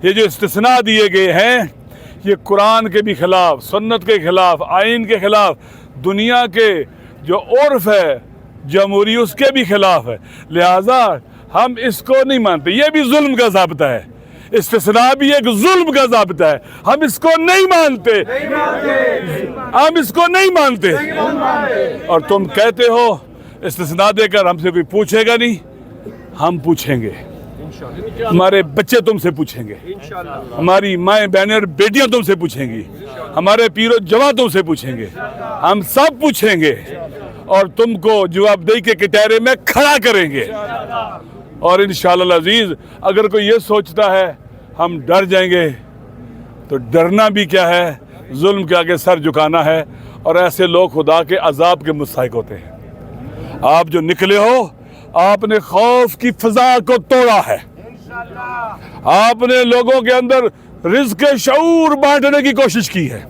یہ جو استثناء دیے گئے ہیں یہ قرآن کے بھی خلاف، سنت کے خلاف، آئین کے خلاف، دنیا کے جو عرف ہے جمہوری اس کے بھی خلاف ہے، لہٰذا ہم اس کو نہیں مانتے۔ یہ بھی ظلم کا ضابطہ ہے، استثناء بھی ایک ظلم کا ضابطہ ہے، ہم اس کو نہیں مانتے، ہم اس کو نہیں مانتے۔ اور تم کہتے ہو استثناء دے کر ہم سے کوئی پوچھے گا نہیں، ہم پوچھیں گے، ہمارے بچے تم سے پوچھیں گے، ہماری مائیں بہنیں اور بیٹیاں تم سے پوچھیں گی، ہمارے پیر و جواں تم سے پوچھیں گے، ہم سب پوچھیں گے اور تم کو جواب دہی کے کٹہرے میں کھڑا کریں گے۔ اور انشاءاللہ العزیز اگر کوئی یہ سوچتا ہے ہم ڈر جائیں گے تو ڈرنا بھی کیا ہے، ظلم کے آگے سر جھکانا ہے، اور ایسے لوگ خدا کے عذاب کے مستحق ہوتے ہیں۔ آپ جو نکلے ہو آپ نے خوف کی فضا کو توڑا ہے، آپ نے لوگوں کے اندر رزق شعور بانٹنے کی کوشش کی ہے،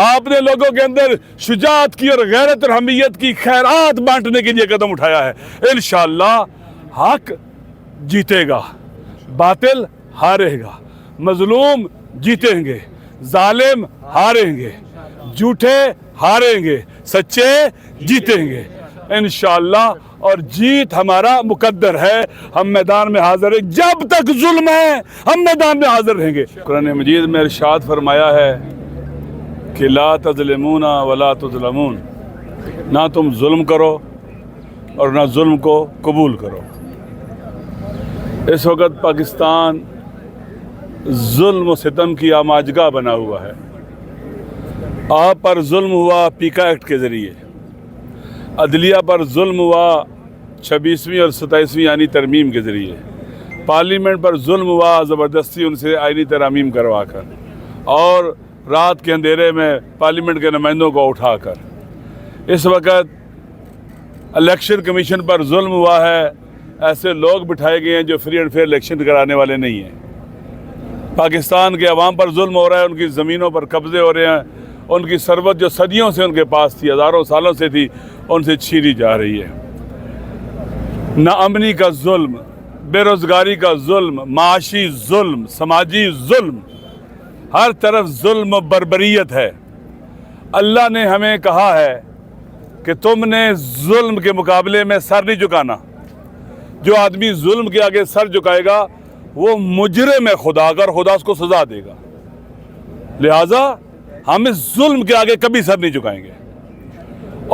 آپ نے لوگوں کے اندر شجاعت کی اور غیرت اور حمیت کی خیرات بانٹنے کے لیے قدم اٹھایا ہے۔ انشاءاللہ حق جیتے گا، باطل ہارے گا، مظلوم جیتیں گے، ظالم ہاریں گے، جھوٹے ہاریں گے، سچے جیتیں گے انشاءاللہ۔ اور جیت ہمارا مقدر ہے، ہم میدان میں حاضر ہیں، جب تک ظلم ہے ہم میدان میں حاضر رہیں گے۔ قرآن مجید میں ارشاد فرمایا ہے کہ لا تظلمون ولا تظلمون، نہ تم ظلم کرو اور نہ ظلم کو قبول کرو۔ اس وقت پاکستان ظلم و ستم کی آماجگاہ بنا ہوا ہے۔ آپ پر ظلم ہوا پیکا ایکٹ کے ذریعے، عدلیہ پر ظلم ہوا 26ویں اور 27ویں آئینی ترمیم کے ذریعے، پارلیمنٹ پر ظلم ہوا زبردستی ان سے آئینی ترامیم کروا کر، اور رات کے اندھیرے میں پارلیمنٹ کے نمائندوں کو اٹھا کر۔ اس وقت الیکشن کمیشن پر ظلم ہوا ہے، ایسے لوگ بٹھائے گئے ہیں جو فری اینڈ فیئر الیکشن کرانے والے نہیں ہیں۔ پاکستان کے عوام پر ظلم ہو رہا ہے، ان کی زمینوں پر قبضے ہو رہے ہیں، ان کی ثروت جو صدیوں سے ان کے پاس تھی، ہزاروں سالوں سے تھی، ان سے چھینی جا رہی ہے۔ ناامنی کا ظلم، بے روزگاری کا ظلم، معاشی ظلم، سماجی ظلم، ہر طرف ظلم و بربریت ہے۔ اللہ نے ہمیں کہا ہے کہ تم نے ظلم کے مقابلے میں سر نہیں جھکانا۔ جو آدمی ظلم کے آگے سر جھکائے گا وہ مجرم ہے خدا کا، اور خدا اس کو سزا دے گا۔ لہٰذا ہم اس ظلم کے آگے کبھی سر نہیں جھکائیں گے،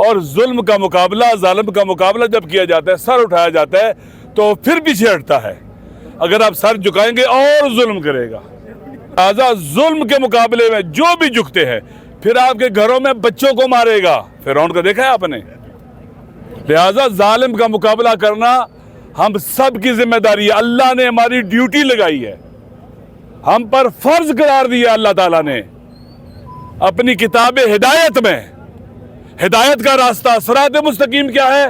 اور ظلم کا مقابلہ، ظالم کا مقابلہ جب کیا جاتا ہے، سر اٹھایا جاتا ہے تو پھر پیچھے ہٹتا ہے۔ اگر آپ سر جھکائیں گے اور ظلم کرے گا۔ لہٰذا ظلم کے مقابلے میں جو بھی جھکتے ہیں پھر آپ کے گھروں میں بچوں کو مارے گا، فرعون کو دیکھا ہے آپ نے۔ لہٰذا ظالم کا مقابلہ کرنا ہم سب کی ذمہ داری ہے، اللہ نے ہماری ڈیوٹی لگائی ہے، ہم پر فرض قرار دیا اللہ تعالیٰ نے اپنی کتاب ہدایت میں۔ ہدایت کا راستہ، صراط مستقیم کیا ہے؟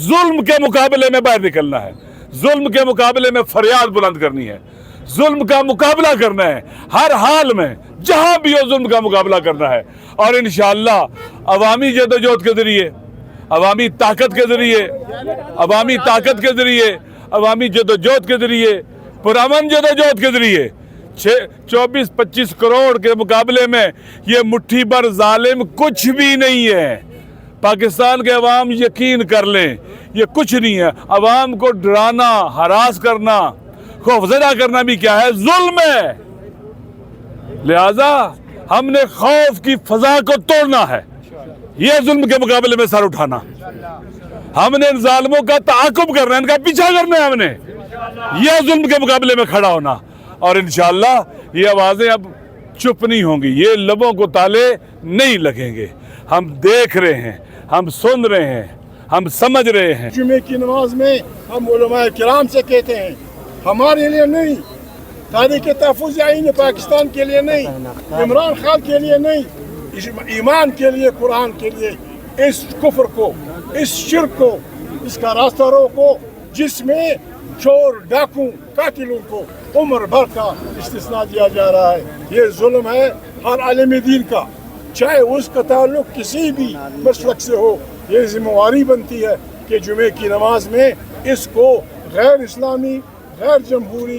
ظلم کے مقابلے میں باہر نکلنا ہے، ظلم کے مقابلے میں فریاد بلند کرنی ہے، ظلم کا مقابلہ کرنا ہے، ہر حال میں جہاں بھی ہو ظلم کا مقابلہ کرنا ہے۔ اور انشاءاللہ عوامی جدوجہد کے ذریعے، عوامی طاقت کے ذریعے، عوامی طاقت کے ذریعے، عوامی جدوجہد کے ذریعے، پرامن جدوجہد کے ذریعے 24-25 کروڑ کے مقابلے میں یہ مٹھی بھر ظالم کچھ بھی نہیں ہے۔ پاکستان کے عوام یقین کر لیں یہ کچھ نہیں ہے۔ عوام کو ڈرانا، ہراس کرنا، خوفزدہ کرنا بھی کیا ہے؟ ظلم ہے۔ لہذا ہم نے خوف کی فضا کو توڑنا ہے، یہ ظلم کے مقابلے میں سر اٹھانا۔ ہم نے ان ظالموں کا تعاقب کرنا ہے، ان کا پیچھا کرنا ہے، ہم نے یہ ظلم کے مقابلے میں کھڑا ہونا۔ اور انشاءاللہ یہ آوازیں اب چپ نہیں ہوں گی، یہ لبوں کو تالے نہیں لگیں گے۔ ہم دیکھ رہے ہیں، ہم سن رہے ہیں، ہم سمجھ رہے ہیں۔ جمعے کی نماز میں ہم علماء کرام سے کہتے ہیں ہمارے لیے نہیں، تاریخ تحفظ آئین پاکستان کے لیے نہیں، عمران خان کے لیے نہیں، ایمان کے لیے، قرآن کے لیے اس کفر کو، اس شرک کو، اس کا راستہ روکو جس میں چور، ڈاکو، قاتلوں کو عمر بھر کا استثناء دیا جا رہا ہے۔ یہ ظلم ہے ہر عالم دین کا، چاہے اس کا تعلق کسی بھی مسلک سے ہو۔ یہ ذمہ داری بنتی ہے کہ جمعے کی نماز میں اس کو غیر اسلامی، غیر جمہوری،